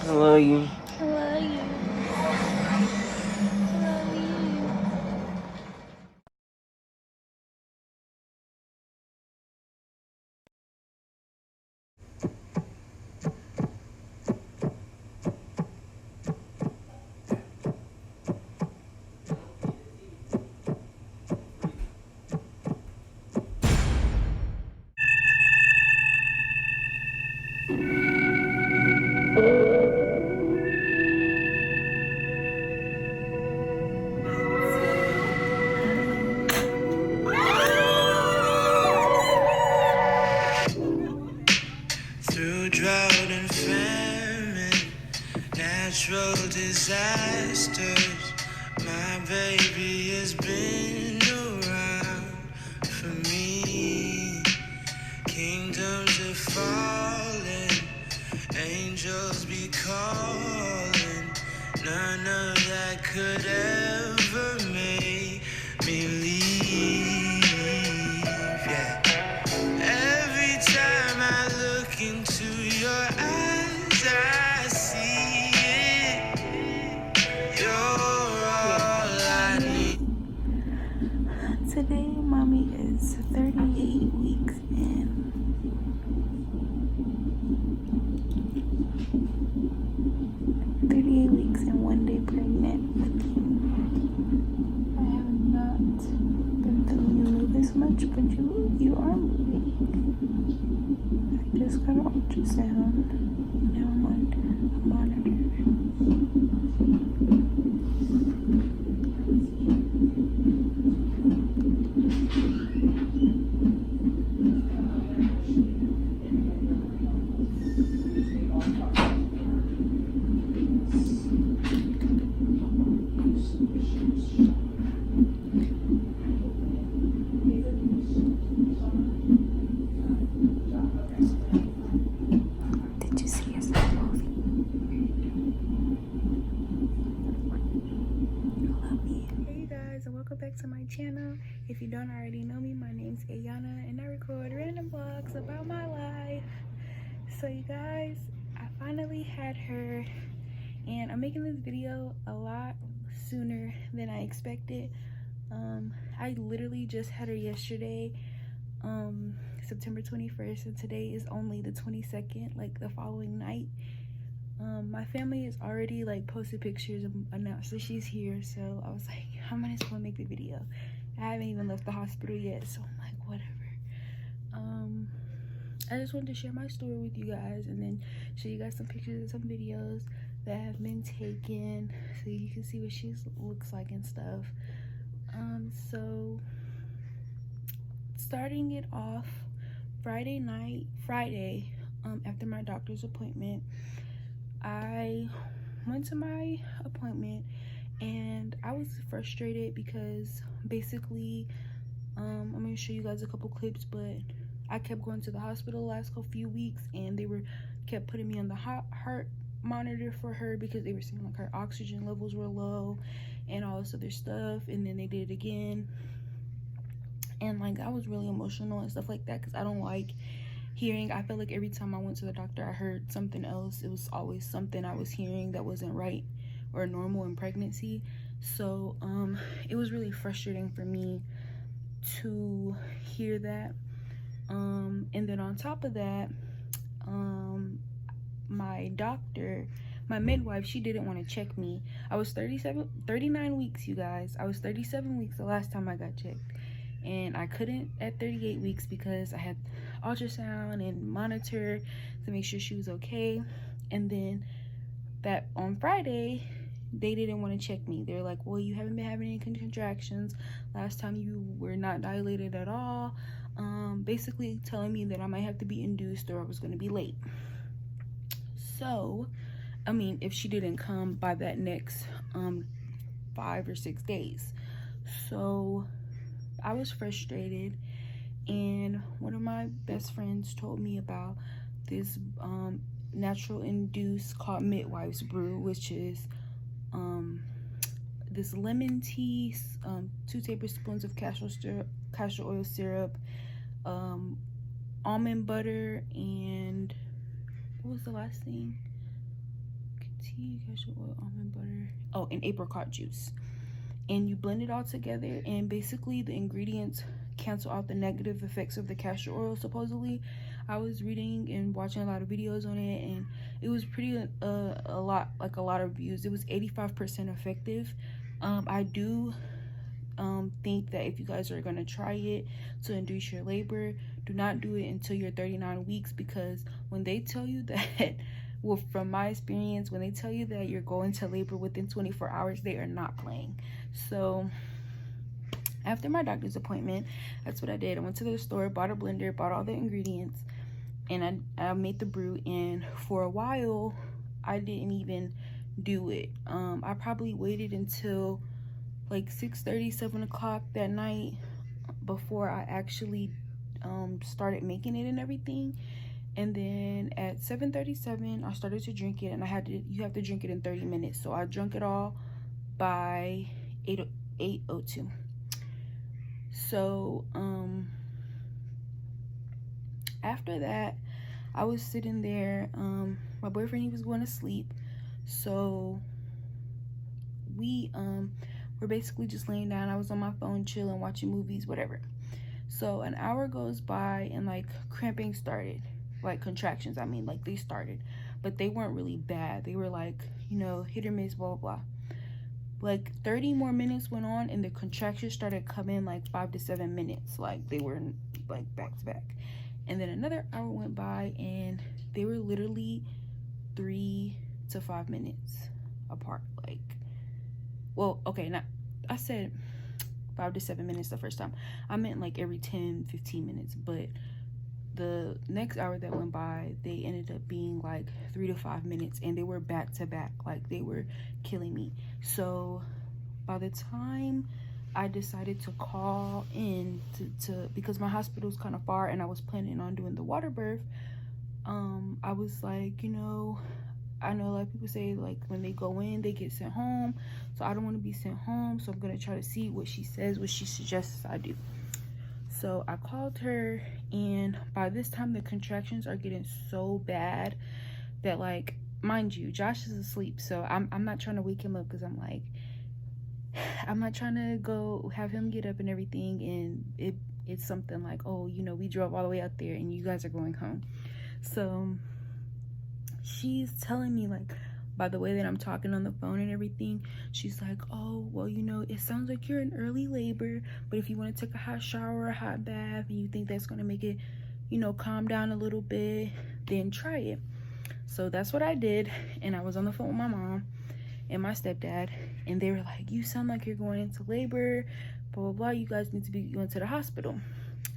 I love you. I love you. I love you. Through drought and famine, natural disasters, my baby has been around for me. Kingdoms are falling, angels be calling. None of that could ever make me leave. Yeah. Every time I look into your eyes, I see it. You're all I need. Today, mommy is 38 weeks in. 38 weeks and 1 day pregnant with you. I have not been feeling you move as much, but you are moving. I just got an ultrasound. Now I'm on a monitor. Did you see us movie? I love you. Hey you guys, and welcome back to my channel. If you don't already know me, my name's Ayana, and I record random vlogs about my life. So you guys, I finally had her, and I'm making this video a lot sooner than I expected. I literally just had her yesterday, September 21st, and today is only the 22nd, like the following night. My family has already like posted pictures and announced that she's here, so I was like, I might as well make the video. I haven't even left the hospital yet, so I'm like, whatever. I just wanted to share my story with you guys, and then show you guys some pictures and some videos that have been taken, so you can see what she looks like and stuff. So starting it off Friday, after my doctor's appointment, I went to my appointment and I was frustrated because basically, I'm gonna show you guys a couple clips, but I kept going to the hospital the last few weeks, and they kept putting me on the heart monitor for her because they were saying like her oxygen levels were low and all this other stuff. And then they did it again, and like I was really emotional and stuff like that because I don't like hearing. I felt like every time I went to the doctor I heard something else. It was always something I was hearing that wasn't right or normal in pregnancy. So it was really frustrating for me to hear that. And then on top of that, my doctor, my midwife, she didn't want to check me. I was 39 weeks, you guys. I was 37 weeks the last time I got checked, and I couldn't at 38 weeks because I had ultrasound and monitor to make sure she was okay. And then that on Friday, they didn't want to check me. They're like, well, you haven't been having any contractions. Last time you were not dilated at all. Basically telling me that I might have to be induced or I was going to be late. So, I mean, if she didn't come by that next 5 or 6 days. So I was frustrated, and one of my best friends told me about this natural induced called midwife's brew, which is this lemon tea, 2 tablespoons of castor oil syrup, almond butter, and what was the last thing? tea, cashew oil, almond butter, oh, and apricot juice. And you blend it all together, and basically the ingredients cancel out the negative effects of the castor oil, supposedly. I was reading and watching a lot of videos on it, and it was pretty a lot of views. It was 85% effective. I do think that if you guys are going to try it to induce your labor, do not do it until you're 39 weeks, because when they tell you that well, from my experience, when they tell you that you're going to labor within 24 hours, they are not playing. So after my doctor's appointment, that's what I did. I went to the store, bought a blender, bought all the ingredients, and I made the brew. And for a while, I didn't even do it. I probably waited until like 6:30, 7 o'clock that night before I actually started making it and everything. And then at 7:37, I started to drink it, and you have to drink it in 30 minutes. So I drank it all by 8:02. So after that, I was sitting there. My boyfriend, he was going to sleep, so we were basically just laying down. I was on my phone chilling, watching movies, whatever. So an hour goes by, and like cramping started, like contractions, I mean, like they started, but they weren't really bad. They were like, you know, hit or miss, blah blah blah. Like 30 more minutes went on, and the contractions started coming like 5 to 7 minutes, like they were like back to back. And then another hour went by, and they were literally 3 to 5 minutes apart. Like, well, okay, not, I said 5 to 7 minutes the first time. I meant like every 10-15 minutes, but the next hour that went by, they ended up being like 3 to 5 minutes, and they were back to back. Like, they were killing me. So by the time I decided to call in to because my hospital's kind of far, and I was planning on doing the water birth, I was like, you know, I know a lot of people say like when they go in, they get sent home. So I don't want to be sent home. So I'm going to try to see what she says, what she suggests I do. So I called her, and by this time the contractions are getting so bad that, like, mind you, Josh is asleep. So I'm not trying to wake him up, because I'm like, I'm not trying to go have him get up and everything, and it's something like, oh, you know, we drove all the way out there and you guys are going home. So she's telling me, like, by the way that I'm talking on the phone and everything, she's like, oh, well, you know, it sounds like you're in early labor, but if you want to take a hot shower or a hot bath and you think that's going to make it, you know, calm down a little bit, then try it. So that's what I did. And I was on the phone with my mom and my stepdad, and they were like, you sound like you're going into labor, blah blah blah, you guys need to be going to the hospital.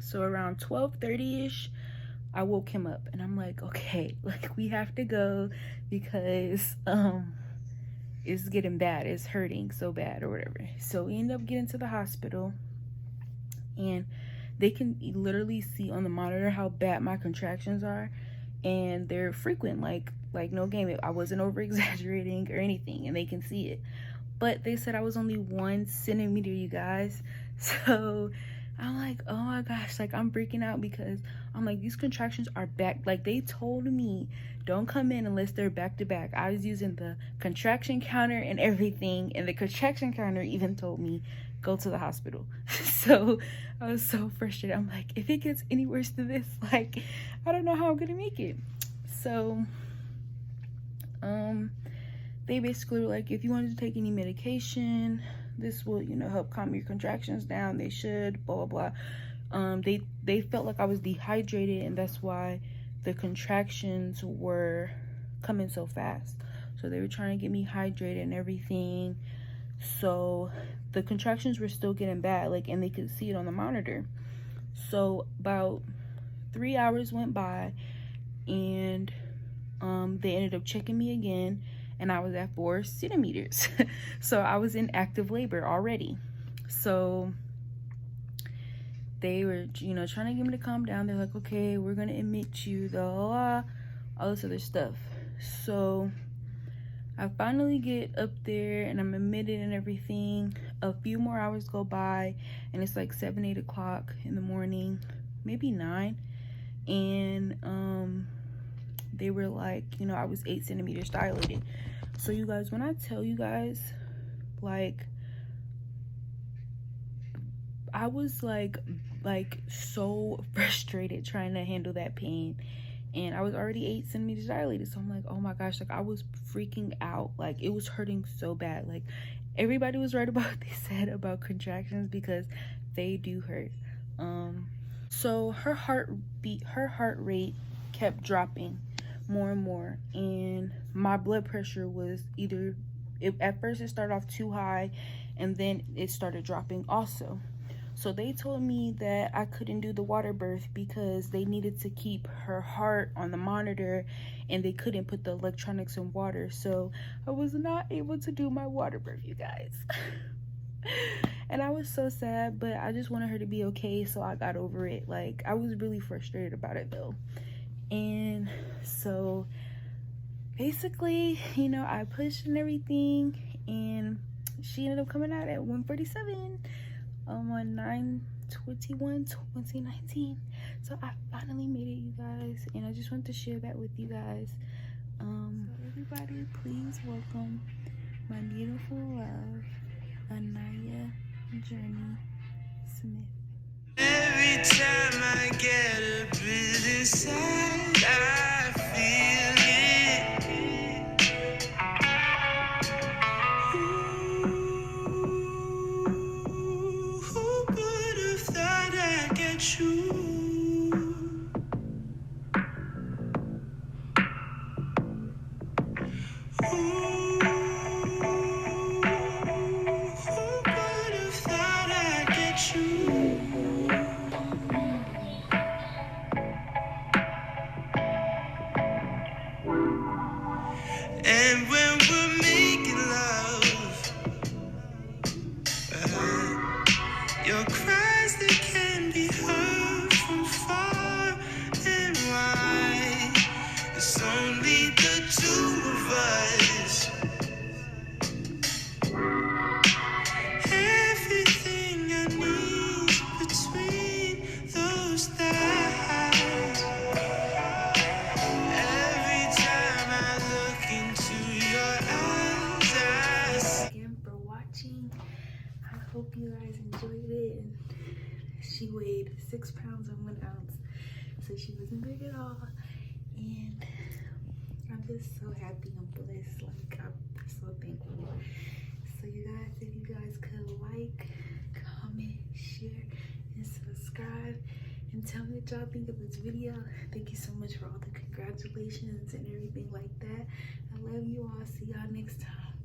So around 12:30ish, I woke him up, and I'm like, okay, like, we have to go, because it's getting bad, it's hurting so bad or whatever. So we end up getting to the hospital, and they can literally see on the monitor how bad my contractions are, and they're frequent, like no game. I wasn't over exaggerating or anything, and they can see it. But they said I was only 1 centimeter, you guys. So I'm like, oh my gosh, like, I'm freaking out, because I'm like, these contractions are back. Like, they told me don't come in unless they're back to back. I was using the contraction counter and everything, and the contraction counter even told me go to the hospital. So I was so frustrated. I'm like, if it gets any worse than this, like, I don't know how I'm gonna make it. So they basically were like, if you wanted to take any medication, this will, you know, help calm your contractions down. They should, blah blah blah. They felt like I was dehydrated, and that's why the contractions were coming so fast. So they were trying to get me hydrated and everything. So the contractions were still getting bad, like, and they could see it on the monitor. So about 3 hours went by, and they ended up checking me again, and I was at 4 centimeters. So I was in active labor already. So they were, you know, trying to get me to calm down. They're like, okay, we're gonna admit you, all this other stuff. So I finally get up there, and I'm admitted and everything. A few more hours go by, and it's like 7-8 o'clock in the morning, maybe 9. And they were like, you know, I was 8 centimeters dilated. So you guys, when I tell you guys, like, I was like so frustrated trying to handle that pain, and I was already 8 centimeters dilated. So I'm like, oh my gosh, like I was freaking out. Like it was hurting so bad. Like everybody was right about what they said about contractions, because they do hurt. So her heart rate kept dropping more and more, and my blood pressure was at first it started off too high, and then it started dropping also. So they told me that I couldn't do the water birth because they needed to keep her heart on the monitor, and they couldn't put the electronics in water. So I was not able to do my water birth, you guys. And I was so sad, but I just wanted her to be okay, so I got over it. Like, I was really frustrated about it though. And so basically, you know, I pushed and everything, and she ended up coming out at 147 on 9/21/2019. So I finally made it, you guys, and I just want to share that with you guys. So everybody, please welcome my beautiful love, Anaya Journey Smith. Every time I get a bit inside, I feel it. Ooh, who would have thought I'd get you? Ooh, who would have thought I'd get you? And when we're making love, your cries, they can be heard from far and wide. It's only the two of us. Everything I need between those thighs. Every time I look into your eyes, I see. Again for watching. I hope you guys enjoyed it. And she weighed 6 pounds and 1 ounce, so she wasn't big at all. And I'm just so happy and blessed. Like, I'm so thankful. So you guys, if you guys could like, comment, share, and subscribe, and tell me what y'all think of this video. Thank you so much for all the congratulations and everything like that. I love you all. See y'all next time.